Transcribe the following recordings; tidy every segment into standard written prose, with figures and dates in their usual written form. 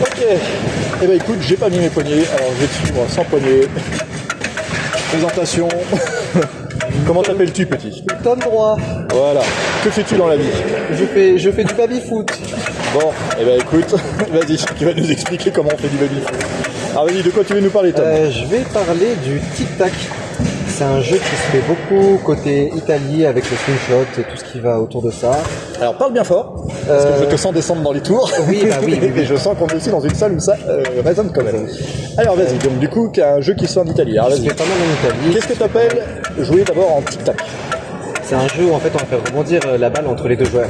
Ok. Eh ben écoute, j'ai pas mis mes poignets, alors je vais te suivre sans poignets. Présentation. Comment t'appelles-tu, petit? Tom droit. Voilà. Que fais-tu dans la vie? Je fais du baby-foot. Bon, eh ben écoute, vas-y, tu vas nous expliquer comment on fait du baby-foot. Alors vas-y, de quoi tu veux nous parler, Tom? Je vais parler du tic-tac. C'est un jeu qui se fait beaucoup côté Italie avec le slingshot et tout ce qui va autour de ça. Alors parle bien fort, parce que je te sens descendre dans les tours. Oui, bah oui. Et je sens qu'on est aussi dans une salle où ça résonne quand même. Alors vas-y, donc du coup, un jeu qui se fait en Italie. Alors Ça se vas-y. fait pas mal en Italie. Qu'est-ce que tu appelles jouer d'abord en tic-tac? C'est un jeu où en fait on va faire rebondir la balle entre les deux joueurs.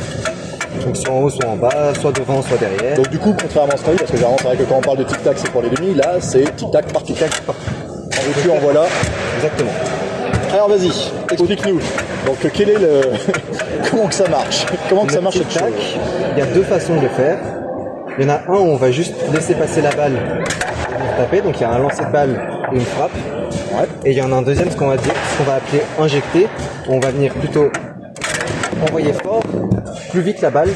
Donc soit en haut, soit en bas, soit devant, soit derrière. Donc du coup, contrairement à ce qu'on dit, parce que généralement c'est vrai que quand on parle de tic-tac c'est pour les demi, là c'est tic-tac par tic-tac. En veux-tu, en voilà. Exactement. Alors vas-y, explique-nous. Donc quel est le... Comment que ça marche? Comment que ça marche cette tic-tac, chose? il y a deux façons de le faire. Il y en a un où on va juste laisser passer la balle et venir taper. Donc il y a un lancer de balle et une frappe. Ouais. Et il y en a un deuxième, ce qu'on va appeler injecter, où on va venir plutôt envoyer fort, plus vite la balle,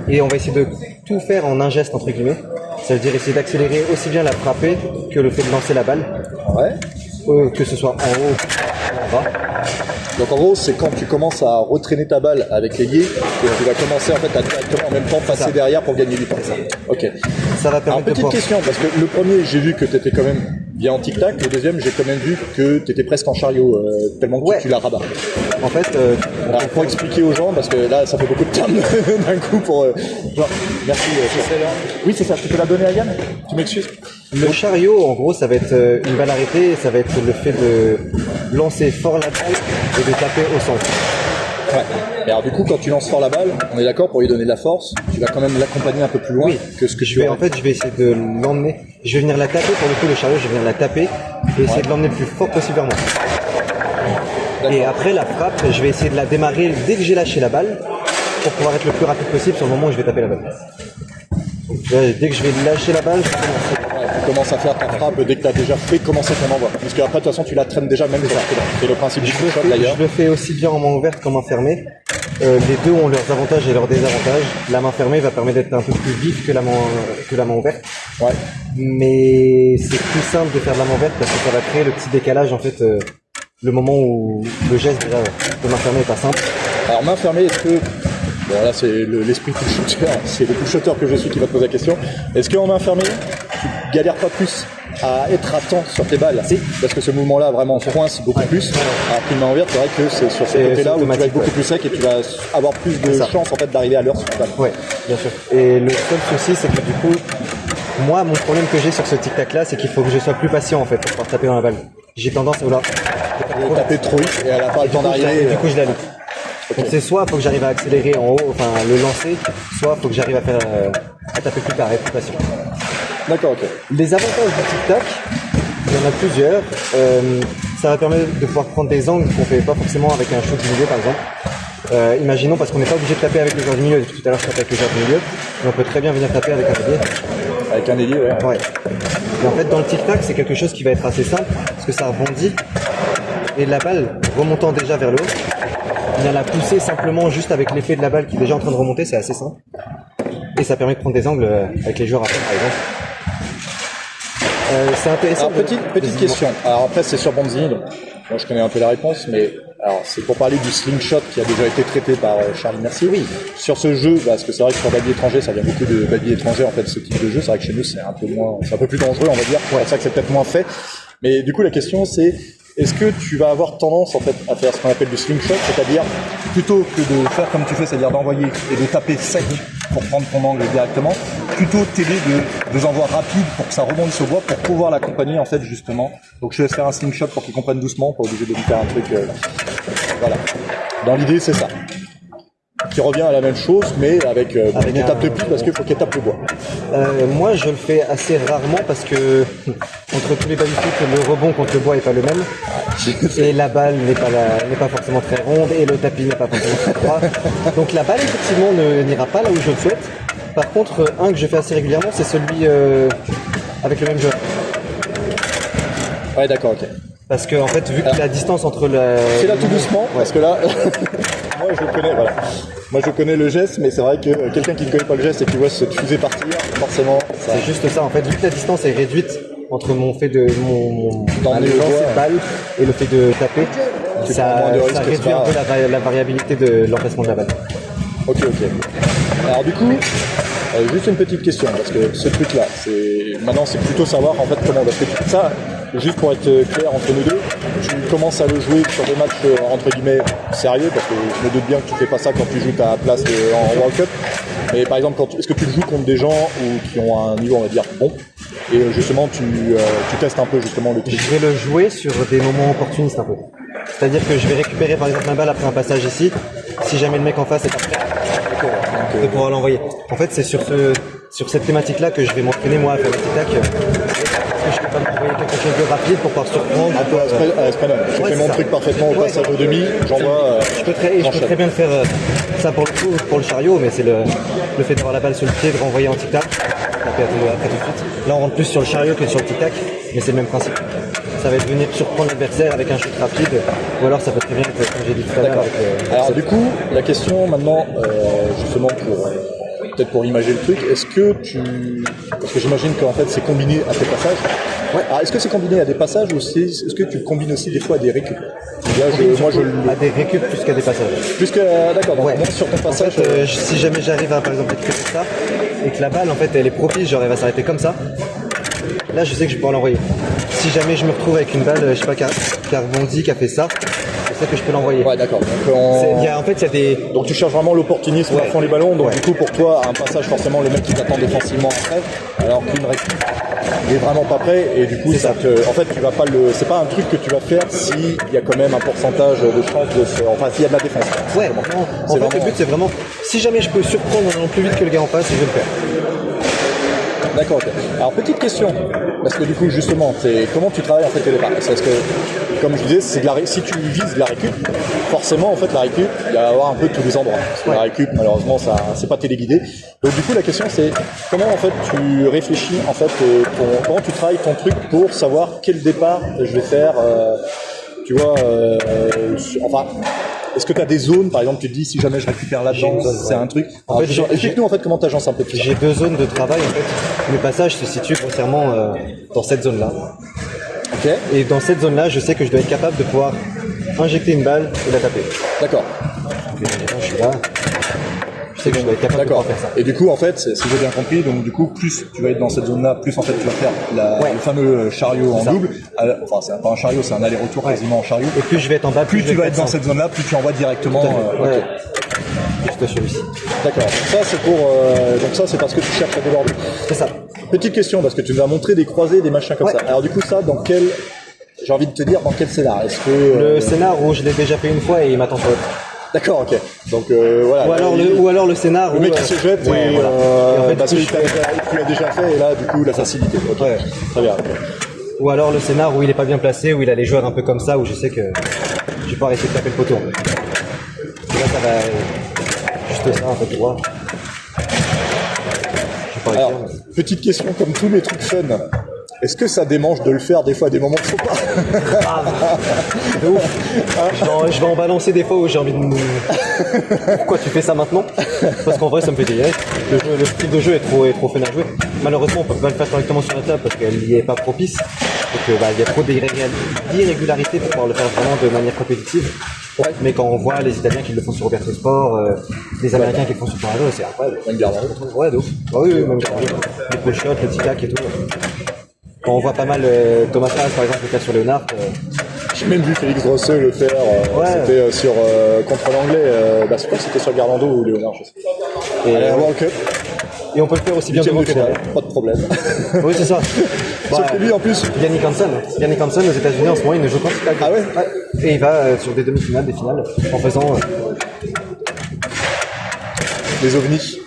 et on va essayer de tout faire en un geste entre guillemets. Ça veut dire essayer d'accélérer aussi bien la frapper que le fait de lancer la balle, Ouais. que ce soit en haut ou en bas. Donc en gros, c'est quand tu commences à retraîner ta balle avec l'ailier que tu vas commencer en fait à directement en même temps passer ça. derrière pour gagner du temps. Ok. Ça va Alors permettre de petite pouvoir... question, parce que le premier, j'ai vu que tu étais quand même bien en tic-tac, le deuxième, j'ai quand même vu que tu étais presque en chariot, tellement que Ouais. tu la rabats. En fait, Alors pour expliquer aux gens, parce que là ça fait beaucoup de termes d'un coup pour... genre, merci. Oui c'est ça, tu peux la donner à Yann? Tu m'excuses? le chariot, en gros, ça va être une balle arrêtée, et ça va être le fait de lancer fort la balle et de taper au centre. Ouais. Et alors du coup, quand tu lances fort la balle, on est d'accord, pour lui donner de la force, tu vas quand même l'accompagner un peu plus loin Oui. que ce que tu Je vais aurais. essayer de l'emmener. Je vais venir la taper pour le coup, le chariot, je vais venir la taper et essayer de l'emmener le plus fort possible vers moi. Et après la frappe, je vais essayer de la démarrer dès que j'ai lâché la balle pour pouvoir être le plus rapide possible sur le moment où je vais taper la balle. Donc, là, dès que je vais lâcher la balle, je vais commencer. Ouais, tu commences à faire ta frappe dès que tu as déjà fait commencer ton envoi. Parce qu'après, de toute façon, tu la traînes déjà même sur la pédale. C'est le principe du shot d'ailleurs. Je le fais aussi bien en main ouverte qu'en main fermée. Les deux ont leurs avantages et leurs désavantages. La main fermée va permettre d'être un peu plus vif que la main ouverte. Ouais. Mais c'est plus simple de faire de la main ouverte parce que ça va créer le petit décalage en fait. Le moment où le geste déjà de main fermée est pas simple. Alors main fermée, est-ce que... Bon là c'est l'esprit pull shooter, c'est le pull shooter que je suis qui va te poser la question. Est-ce qu'en main fermée, tu galères pas plus à être à temps sur tes balles? Si. Parce que ce mouvement-là vraiment coince beaucoup plus. Alors qu'une main ouverte, c'est vrai que c'est sur ce C'est côté-là où tu vas être automatique, beaucoup plus sec et tu vas avoir plus de ça. chance en fait d'arriver à l'heure sur ta balle. Ouais, bien sûr. Et le seul souci, c'est que du coup, moi, mon problème que j'ai sur ce tic-tac là, c'est qu'il faut que je sois plus patient en fait pour pouvoir taper dans la balle. J'ai tendance à Et taper trop vite et elle a pas le temps d'arriver. Du coup, je la loupe. Donc c'est soit faut que j'arrive à accélérer en haut, enfin le lancer, soit faut que j'arrive à faire à taper plus tard, être plus patient. D'accord, ok. Les avantages du tic-tac, il y en a plusieurs. Ça va permettre de pouvoir prendre des angles qu'on fait pas forcément avec un shoot du milieu par exemple. Imaginons, parce qu'on n'est pas obligé de taper avec le joueur du milieu, tout à l'heure je tapais avec le joueur du milieu, mais on peut très bien venir taper avec un ailier. Avec un ailier, ouais. Ouais. Et en fait dans le tic-tac c'est quelque chose qui va être assez simple, parce que ça rebondit, et la balle remontant déjà vers le haut, vient la pousser simplement juste avec l'effet de la balle qui est déjà en train de remonter, c'est assez simple. Et ça permet de prendre des angles avec les joueurs après par exemple. C'est intéressant. Alors, petite question. Alors après, c'est sur Bonzini, donc moi je connais un peu la réponse, mais alors c'est pour parler du slingshot qui a déjà été traité par Charlie Mercier. Oui. Sur ce jeu, parce que c'est vrai que sur Baby étranger, ça vient beaucoup de Baby étranger en fait, ce type de jeu. C'est vrai que chez nous, c'est un peu moins, c'est un peu plus dangereux, on va dire. Ouais. C'est vrai que c'est peut-être moins fait. Mais du coup, la question c'est, est-ce que tu vas avoir tendance en fait à faire ce qu'on appelle du slingshot, c'est-à-dire plutôt que de faire comme tu fais, c'est-à-dire d'envoyer et de taper sec pour prendre ton angle directement, plutôt t'aider de envois rapides pour que ça rebondisse au bois pour pouvoir l'accompagner en fait justement. Donc je te laisse faire un slingshot pour qu'il comprenne doucement, pas obligé de lui faire un truc. Voilà. Dans l'idée c'est ça. Qui revient à la même chose, mais avec une étape de plus parce qu'il faut qu'elle tape le bois. Moi, je le fais assez rarement parce que entre tous les baby-foot, le rebond contre le bois est pas le même. Et la balle n'est pas forcément très ronde et le tapis n'est pas forcément très droit. Donc la balle, effectivement, n'ira pas là où je le souhaite. Par contre, un que je fais assez régulièrement, c'est celui avec le même joueur. Ouais, d'accord, ok. Parce que, en fait, vu que la distance entre la... C'est là tout doucement, parce que là, moi Ouais, je le connais, voilà. Moi, je connais le geste, mais c'est vrai que quelqu'un qui ne connaît pas le geste et qui voit cette fusée partir, forcément, ça... C'est juste ça, en fait, vu que la distance est réduite entre mon fait de mon D'emmener le lancer doigt, de balle et le fait de taper, Tu ça, prends moins de risques, ça c'est réduit un pas- peu la variabilité de l'emplacement de la balle. Ok. Alors du coup, juste une petite question, parce que ce truc-là, maintenant c'est plutôt savoir en fait comment, parce que ça, juste pour être clair entre nous deux, tu commences à le jouer sur des matchs entre guillemets sérieux, parce que je me doute bien que tu fais pas ça quand tu joues ta place en World Cup, mais par exemple, est-ce que tu joues contre des gens qui ont un niveau, on va dire, bon, et justement tu testes un peu justement le truc. Je vais le jouer sur des moments opportunistes un peu. C'est-à-dire que je vais récupérer par exemple ma balle après un passage ici, si jamais le mec en face est pas prêt de pouvoir l'envoyer. En fait, c'est sur cette thématique-là que je vais m'entraîner moi à faire le tic-tac. Parce que je peux pas m'envoyer quelque chose de rapide pour pouvoir surprendre. Un peu à Esprenol. Je Ouais, fais c'est mon ça. truc parfaitement au Ouais. passage au demi, j'envoie. Je peux très bien le faire ça pour le coup, pour le chariot, mais c'est le fait d'avoir la balle sur le pied, de renvoyer en tic-tac, taper après tout de suite. Là, on rentre plus sur le chariot que sur le tic-tac, mais c'est le même principe. Ça va être venir surprendre l'adversaire avec un shoot rapide, ou alors ça peut très bien être, comme j'ai dit tout à l'heure, D'accord. avec Alors du coup, la question maintenant, justement pour peut-être pour imager le truc, parce que j'imagine qu'en fait c'est combiné à tes passages. Ouais. Alors est-ce que c'est combiné à des passages ou est-ce que tu combines aussi des fois à des récup? Là, moi je à des récup plus qu'à des passages. d'accord. Donc Ouais. moi sur ton En passage, fait, si jamais j'arrive à par exemple récupérer ça, et que la balle en fait elle est propice, genre elle va s'arrêter comme ça, là je sais que je vais pouvoir l'envoyer. Si jamais je me retrouve avec une balle, je sais pas, qui a rebondi, qui a fait ça, je sais que je peux l'envoyer. ouais d'accord. En fait il y a des... Donc tu cherches vraiment l'opportunisme à fond les ballons, donc du coup pour toi un passage forcément le mec qui t'attend défensivement après, alors qu'une récup il est vraiment pas prêt et du coup en fait tu vas pas c'est pas un truc que tu vas faire s'il y a quand même un pourcentage de chance enfin s'il y a de la défense. Ouais, non. En fait le but c'est vraiment, si jamais je peux surprendre en allant plus vite que le gars en face, je vais le faire. D'accord, ok. Alors petite question, parce que du coup justement, c'est comment tu travailles en fait au départ. Parce que comme je disais, si tu vises de la récup, forcément en fait la récup, il va y avoir un peu tous les endroits. Parce que la récup, malheureusement, ça c'est pas téléguidé. Donc du coup la question c'est comment en fait tu réfléchis en fait comment tu travailles ton truc pour savoir quel départ je vais faire. Tu vois, enfin. Est-ce que tu as des zones, par exemple, tu te dis si jamais je récupère là-dedans, c'est un truc. En fait, explique-nous en fait comment tu agences un peu tout ça. J'ai 2 zones de travail en fait. Mes passages se situent grossièrement dans cette zone-là. Ok. Et dans cette zone-là, je sais que je dois être capable de pouvoir injecter une balle et la taper. D'accord. Je suis là. Je sais que je dois être capable de pouvoir faire ça. Et du coup, en fait, si j'ai bien compris, donc du coup, plus tu vas être dans cette zone-là, plus en fait tu vas faire le fameux chariot en double. Enfin, c'est pas un chariot, c'est un aller-retour quasiment en chariot. Et plus je vais être en bas, plus tu vas être dans cette zone-là, plus tu envoies directement. Ouais. Juste celui-ci. D'accord. Ça c'est pour donc ça c'est parce que tu cherches à déborder. C'est ça. Petite question parce que tu nous as montré des croisés, des machins comme ça. Alors du coup ça j'ai envie de te dire dans quel scénar. Est-ce que Le scénar où je l'ai déjà fait une fois et il m'attend pas. D'accord, ok. Donc voilà. Ou alors le scénar le où mec qui se jette et, voilà. Et en fait, parce du coup, qu'il tu l'as déjà fait et là du coup la facilité. Ok. Ouais. Très bien. Ou alors le scénar où il est pas bien placé, où il a les joueurs un peu comme ça, où je sais que je vais pouvoir essayer de taper le poteau. Et là ça va juste ça en fait, tu vois. Je vais pas Alors, réussir, mais... petite question comme tous les trucs fun. Est-ce que ça démange de le faire des fois à des moments de faut pas? De ouf. Je vais en balancer des fois où j'ai envie de me... Pourquoi tu fais ça maintenant? Parce qu'en vrai ça me fait délirer. Le style de jeu est trop fun à jouer. Malheureusement on peut pas le faire correctement sur la table parce qu'elle n'y est pas propice. Donc il y a trop d'irrégularités pour pouvoir le faire vraiment de manière compétitive. Ouais. Mais quand on voit les Italiens qui le font sur Roberto Sport, les Américains qui le font sur Tornado, c'est incroyable. Même Garnado. Ouais, de ouf. Ah oui, même Garnado. Les pull shots, le tic-tac et tout. Quand on voit pas mal Thomas Haas par exemple le faire sur Léonard. J'ai même vu Félix Drosseux le faire. C'était sur contre l'anglais. Je crois que c'était sur Garlando ou Léonard, je sais. Et World Cup. Et on peut le faire aussi bien devant que derrière. Pas de problème. Oui, c'est ça. Sauf que lui, en plus. Yannick Hansen aux États-Unis en ce moment, il ne joue pas tic-tac. Ah ouais. Et il va sur des demi-finales, des finales, en faisant. Les ovnis.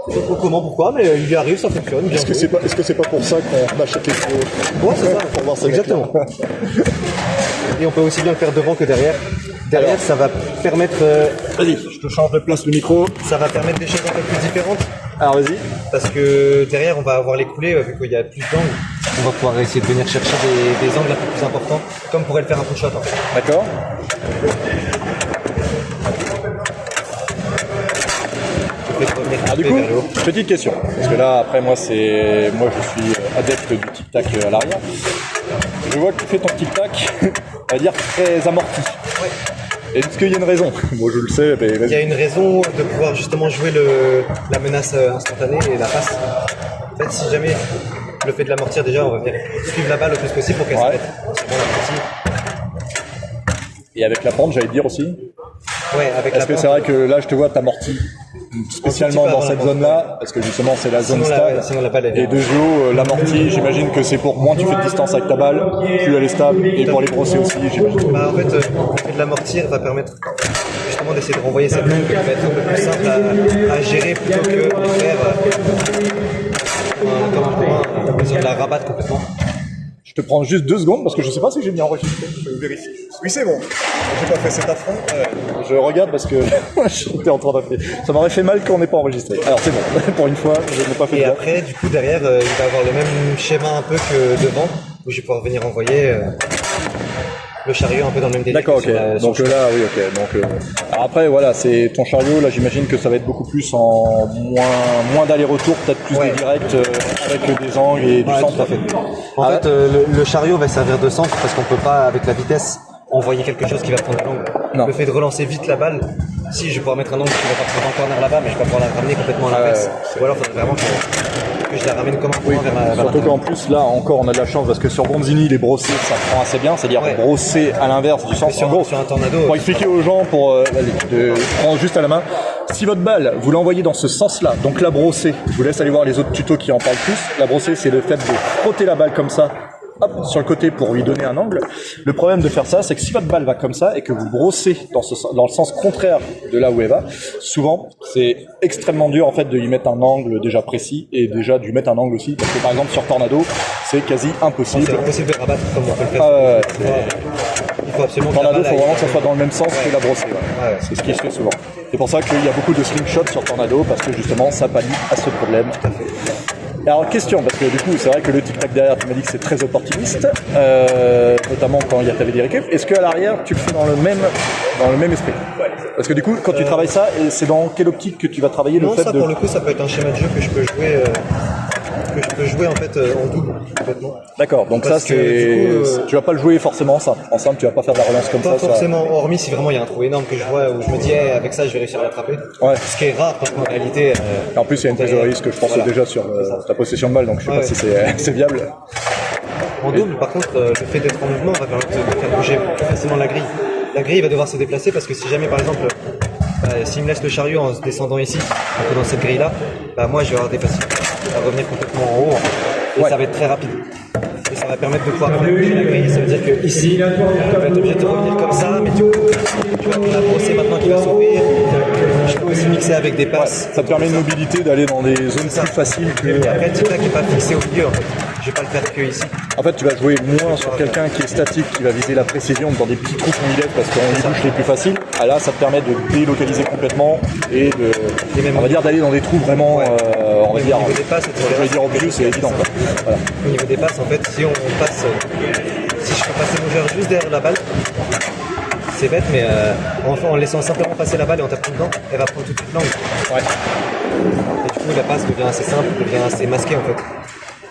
Je sais pas comment, pourquoi, mais il y arrive, ça fonctionne. Est-ce que c'est pas pour ça qu'on achète les pros? Ouais, c'est ça. Pour voir ça. Exactement. Et on peut aussi bien le faire devant que derrière. Derrière, alors, ça va permettre. Vas-y, je te change de place le micro. Ça va permettre des choses un peu plus différentes. Alors vas-y. Parce que derrière, on va avoir les coulées, vu qu'il y a plus d'angles. On va pouvoir essayer de venir chercher des angles un peu plus importants, comme pourrait le faire un push shot. D'accord. Alors du coup, petite question, parce que là après moi je suis adepte du tic-tac à l'arrière. Je vois que tu fais ton tic-tac, on va dire très amorti. Ouais. Est-ce qu'il y a une raison? Moi je le sais, mais Il y a une raison de pouvoir justement jouer la menace instantanée et la passe. En fait, si jamais le fait de l'amortir déjà, on va venir suivre la balle au plus possible pour qu'elle s'arrête. C'est bon, et avec la pente, j'allais te dire aussi. Ouais, avec Est-ce que c'est vrai que là je te vois t'amortis spécialement dans cette zone-là, parce que justement c'est la zone stable. Sinon la balle est et de jeu, l'amorti, j'imagine que c'est pour moins tu fais de distance avec ta balle, plus elle est stable, et pour les brosser aussi, j'imagine. Bah, en fait, le fait de l'amortir va permettre justement d'essayer de renvoyer cette balle, qui va être un peu plus simple à gérer plutôt que de faire comme un point, besoin de la rabattre complètement. Je te prends juste 2 secondes parce que je sais pas si j'ai bien enregistré. Je vérifie. Oui, c'est bon. J'ai pas fait cet affront. Je regarde parce que j'étais en train d'appeler. Ça m'aurait fait mal quand on n'est pas enregistré. Alors c'est bon. Pour une fois, je n'ai pas fait. Et après, du coup, derrière, il va avoir le même schéma un peu que devant, où je vais pouvoir venir envoyer le chariot un peu dans le même délire. D'accord, ok. Donc là, oui, ok. Donc alors après, voilà, c'est ton chariot. Là, j'imagine que ça va être beaucoup plus en moins d'aller-retour, peut-être plus de direct avec des angles et du centre. Tout à fait. En fait, le chariot va servir de centre parce qu'on peut pas, avec la vitesse, envoyer quelque chose qui va prendre l'angle. Le fait de relancer vite la balle, si je vais pouvoir mettre un angle qui va partir en corner là-bas, mais je vais pas pouvoir la ramener complètement à l'inverse. Ou alors, il faudrait vraiment que je la ramène comme un point vers la surtout qu'en plus, là, encore, on a de la chance parce que sur Bronzini, les brossés, ça prend assez bien. C'est-à-dire brosser à l'inverse du sens. En gros, sur un tornado. Pour expliquer aux gens, prendre juste à la main. Si votre balle, vous l'envoyez dans ce sens-là, donc la brosser, je vous laisse aller voir les autres tutos qui en parlent plus. La brosser, c'est le fait de frotter la balle comme ça, hop, sur le côté pour lui donner un angle. Le problème de faire ça, c'est que si votre balle va comme ça et que vous brossez dans le sens contraire de là où elle va, souvent, c'est extrêmement dur en fait de lui mettre un angle déjà précis et déjà de lui mettre un angle aussi, parce que par exemple sur Tornado, c'est quasi impossible. C'est impossible de rabattre comme on peut le faire. Il faut absolument Tornado, il faut vraiment que ça soit dans le même sens que la brossée. C'est ce qui se fait souvent. C'est pour ça qu'il y a beaucoup de slingshots sur Tornado, parce que justement, ça pallie à ce problème. Tout à fait. Alors question, parce que du coup c'est vrai que le tic-tac derrière, tu m'as dit que c'est très opportuniste, notamment quand il y a ta des récup. Est-ce qu'à l'arrière tu le fais dans le même esprit? Parce que du coup quand tu travailles ça, c'est dans quelle optique que tu vas travailler le fait ça, pour le coup ça peut être un schéma de jeu que je peux jouer en fait en double complètement. D'accord, donc parce ça c'est tu vas pas le jouer forcément ça. En simple, tu vas pas faire de la relance comme pas ça. Pas forcément, hormis si vraiment il y a un trou énorme que je vois où je me dis avec ça je vais réussir à l'attraper. Ouais. Ce qui est rare parce qu'en réalité. En plus il y a une prise de risque je pense déjà sur ta possession de balle, donc je sais pas si c'est viable. En double par contre le fait d'être en mouvement va permettre de faire bouger plus facilement la grille. La grille va devoir se déplacer parce que si jamais par exemple s'il me laisse le chariot en se descendant ici, un peu dans cette grille là, moi je vais avoir des facilités à revenir complètement en haut et ça va être très rapide. Et ça va permettre de pouvoir faire bouger la grille. Ça veut dire que ici, on va être obligé de revenir comme ça, mais du coup, tu vois qu'on a brossé maintenant qui va s'ouvrir. Je peux aussi mixer avec des passes. Ça te permet une mobilité d'aller dans des zones plus faciles que. Et après, le tic-tac n'est pas fixé au milieu en fait. Je vais pas le faire que ici. En fait, tu vas jouer moins sur quelqu'un qui est statique, qui va viser la précision dans des petits trous qu'on y lève parce qu'on y touche les plus faciles. Ah là, ça te permet de délocaliser complètement et on va dire d'aller dans des trous vraiment, on va dire. Au niveau des passes, je vais dire obvious, c'est évident. Voilà. Au niveau des passes, en fait, si je peux passer mon joueur juste derrière la balle, c'est bête, mais en laissant simplement passer la balle et en tapant dedans, elle va prendre tout de suite l'angle. Ouais. Et du coup, la passe devient assez simple, devient assez masquée en fait.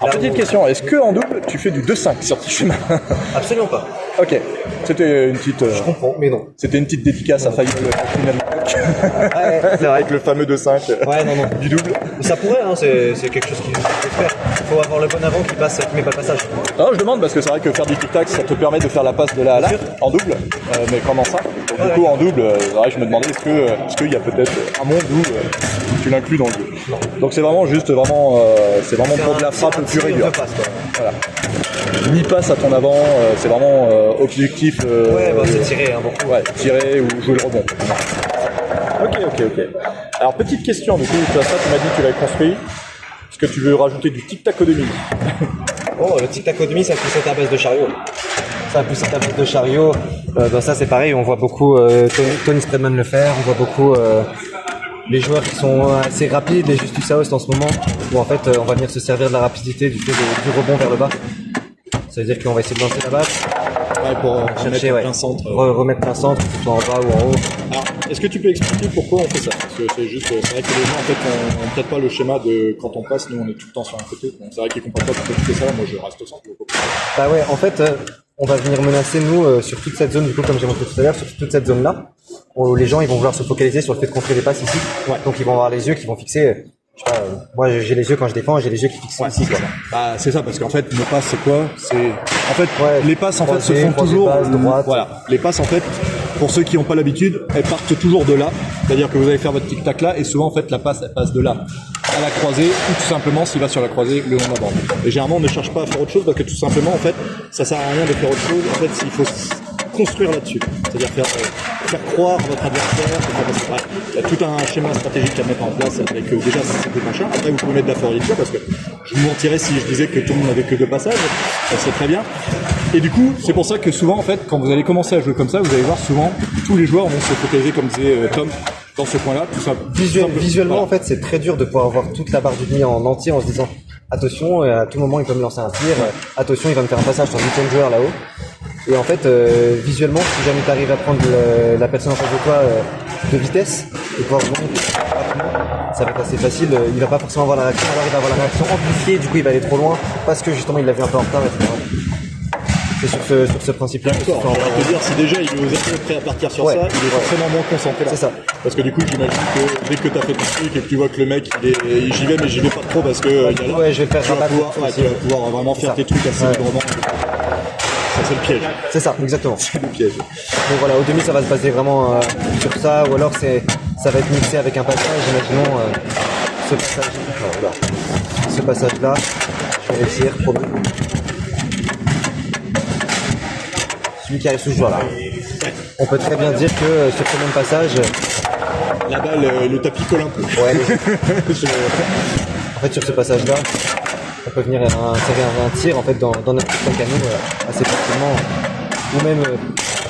Alors, petite question, est-ce que en double tu fais du 2-5 sur ce schéma? Absolument pas. Ok, c'était une petite. Je comprends, mais non. C'était une petite dédicace à Faïd avec le fameux 2-5 du double. Ça pourrait, hein, c'est quelque chose qui peut se faire. Il faut avoir le bon avant qui met pas le passage. Non, je demande parce que c'est vrai que faire du tic-tac ça te permet de faire la passe de là à là en double, mais comment ça? Donc, du coup en double, je me demandais est-ce qu'il y a peut-être un monde où tu l'inclus dans le jeu. Donc c'est vraiment c'est vraiment pour de la frappe pure et dure. Voilà. Ni passe à ton avant, c'est vraiment objectif. C'est tirer beaucoup. Ouais, tirer ou jouer le rebond. Ok. Alors petite question, du coup, ça tu m'as dit que tu l'avais construit. Est-ce que tu veux rajouter du tic-tac au demi? Le tic-tac au demi, ça pousse à ta base de chariot. Ça pousse à ta base de chariot. Ça c'est pareil, on voit beaucoup Tony Spreadman le faire, on voit beaucoup les joueurs qui sont assez rapides, les Justus Saost en ce moment, où en fait on va venir se servir de la rapidité du fait du rebond vers le bas. Ça veut dire qu'on va essayer de lancer la balle. Ouais, pour chercher, remettre plein centre. Remettre plein centre, que ce soit en bas ou en haut. Alors, est-ce que tu peux expliquer pourquoi on fait ça? Parce que c'est juste, c'est vrai que les gens, en fait, on peut-être pas le schéma de quand on passe, nous on est tout le temps sur un côté. Donc c'est vrai qu'ils comprennent pas pourquoi tu fais ça. Moi je reste au centre. Bah ouais, en fait, on va venir menacer nous sur toute cette zone, du coup, comme j'ai montré tout à l'heure, sur toute cette zone-là. Les gens, ils vont vouloir se focaliser sur le fait de contrer les passes ici. Ouais. Donc ils vont avoir les yeux qui vont fixer. Je sais pas, moi j'ai les yeux quand je défends, j'ai les yeux qui fixent ici. Quoi. Bah c'est ça, parce qu'en fait nos passes c'est quoi? C'est en fait les passes en fait se croisé, font toujours passe, droite. Voilà, les passes en fait pour ceux qui n'ont pas l'habitude, elles partent toujours de là. C'est-à-dire que vous allez faire votre tic-tac là et souvent en fait la passe elle passe de là à la croisée ou tout simplement s'il va sur la croisée le long de la bande. Et généralement on ne cherche pas à faire autre chose parce que tout simplement en fait ça sert à rien de faire autre chose. En fait il faut construire là-dessus, c'est-à-dire faire croire votre adversaire. Il y a tout un schéma stratégique à mettre en place avec déjà c'est machin. Après vous pouvez mettre de la fourniture parce que je vous mentirais si je disais que tout le monde n'avait que 2 passages, ça c'est très bien. Et du coup c'est pour ça que souvent en fait quand vous allez commencer à jouer comme ça, vous allez voir souvent tous les joueurs vont se focaliser comme disait Tom dans ce point-là. Tout ça. Visuellement voilà. en fait c'est très dur de pouvoir voir toute la barre du demi en entier en se disant attention à tout moment il peut me lancer un tir, attention il va me faire un passage sur le 8e joueur là-haut. Et en fait, visuellement, si jamais tu arrives à prendre la personne en face de toi de vitesse et pouvoir monter rapidement, ça va être assez facile. Il va pas forcément avoir la réaction, alors il va avoir la réaction amplifiée, du coup il va aller trop loin parce que justement il l'a vu un peu en retard, etc. C'est sur ce principe-là. D'accord, je vais te dire, si déjà il est aux prêt à partir sur ça, il est forcément moins concentré là. C'est ça. Parce que du coup, j'imagine que dès que tu as fait ton truc et que tu vois que le mec, j'y vais, mais j'y vais pas trop parce que il y a là, ouais, je vais te faire rabattre. Tu vas pouvoir vraiment faire tes trucs assez librement. Ça, c'est le piège. C'est ça, exactement. C'est le piège. Donc voilà, au demi, ça va se baser vraiment sur ça, ou alors ça va être mixé avec un passage, imaginons ce passage-là, je vais réussir, promis. Celui qui arrive sous ce joueur-là. On peut très bien dire que sur ce même passage... La balle, le tapis colle un peu. Ouais. En fait, sur ce passage-là, on peut venir insérer un tir en fait dans notre petit canon assez facilement, ou même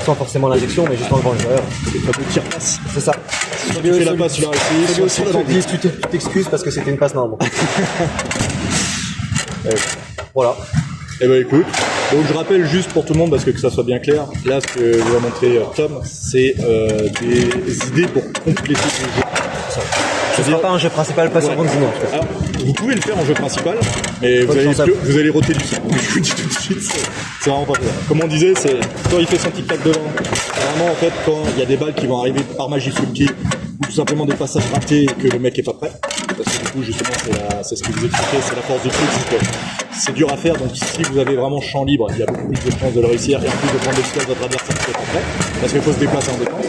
sans forcément l'injection, mais juste en levant le joueur. Les fameux tir passe. C'est ça. Tu fais la passe, tu l'as réussi. Tu t'excuses parce que c'était une passe normale. Voilà. Eh ben écoute, donc je rappelle juste pour tout le monde parce que ça soit bien clair, là ce que vous a montré Tom, c'est des idées pour compléter le jeu. Ce ne sera pas un jeu principal, pas sur bande en tout cas. Alors, vous pouvez le faire en jeu principal, mais vous allez roter du sang. Je vous dis tout de suite, c'est vraiment pas ça. Comme on disait, c'est quand il fait son tic-tac devant, vraiment en fait quand il y a des balles qui vont arriver par magie sous le pied, ou tout simplement des passages ratés et que le mec est pas prêt. Parce que du coup justement c'est ce que vous expliquez, c'est la force du truc, c'est que c'est dur à faire, donc si vous avez vraiment champ libre, il y a beaucoup plus de chances de le réussir et en plus de prendre l'espace de votre adversaire qui est pas prêt, parce qu'il faut se déplacer en défense.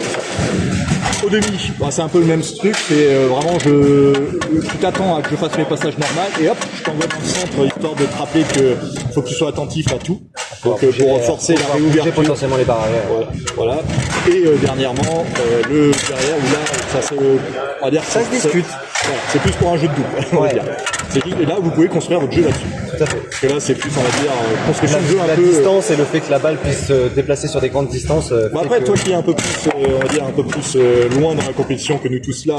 Au demi, bah, c'est un peu le même truc, c'est vraiment tu t'attends à que je fasse mes passages normaux et hop, je t'envoie dans le centre histoire de te rappeler que faut que tu sois attentif à tout. Donc pour forcer la réouverture. Potentiellement les barres arrière. Voilà. Et dernièrement, le derrière où là, ça se, on va dire, ça se discute. Voilà, c'est plus pour un jeu de double, on va dire. Et là, vous pouvez construire votre jeu là-dessus. Tout à fait. Parce que là, c'est plus, on va dire, construction de jeu un la peu. La distance et le fait que la balle puisse se déplacer sur des grandes distances. Bon, après, toi qui es un peu plus, on va dire, un peu plus loin dans la compétition que nous tous là,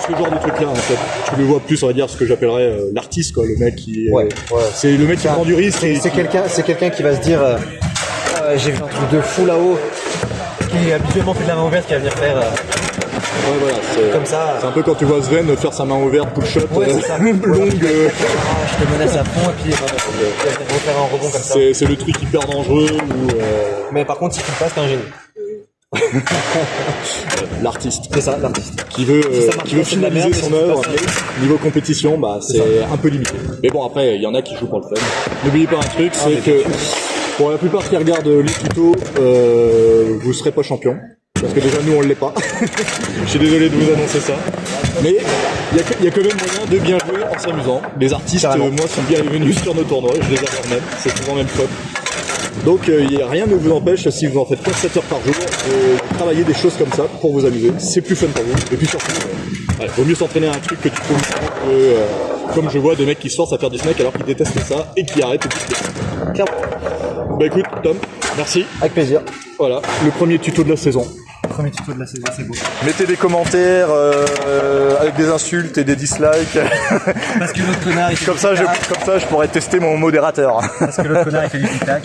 ce genre de truc-là, en fait, tu le vois plus, on va dire, ce que j'appellerais l'artiste, quoi, le mec qui. C'est le mec qui prend du risque. C'est quelqu'un qui va se dire, j'ai vu un truc de fou là-haut, qui habituellement fait de la main ouverte, qui va venir faire. Ouais, voilà, c'est comme ça. C'est un peu quand tu vois Sven faire sa main ouverte, pull shot, longue. Je te menace à fond et puis il va refaire un rebond comme ça. C'est le truc hyper dangereux. Mais par contre, si tu le passes, t'es un génie. L'artiste. C'est ça, l'artiste. Qui veut finaliser son œuvre. Niveau compétition, bah, c'est un peu limité. Mais bon, après, il y en a qui jouent pour le fun. N'oubliez pas un truc, c'est que pour la plupart qui regardent les tutos, vous serez pas champion. Parce que déjà nous on l'est pas. Je suis désolé de vous annoncer ça. Mais il y a quand même moyen de bien jouer en s'amusant. Les artistes, moi, sont bien venus sur nos tournois, je les adore même, c'est souvent même fun. Donc rien ne vous empêche, si vous en faites 7 heures par jour, de travailler des choses comme ça pour vous amuser. C'est plus fun pour vous. Et puis surtout, vaut mieux s'entraîner à un truc que tu trouves que, comme je vois des mecs qui se forcent à faire du snack alors qu'ils détestent ça et qui arrêtent tout de suite. Bah écoute, Tom, merci. Avec plaisir. Voilà, le premier tuto de la saison. Premier tuto de la saison, c'est beau. Mettez des commentaires avec des insultes et des dislikes. Parce que l'autre connard il fait comme ça je pourrais tester mon modérateur. Parce que l'autre connard il fait du tic-tac.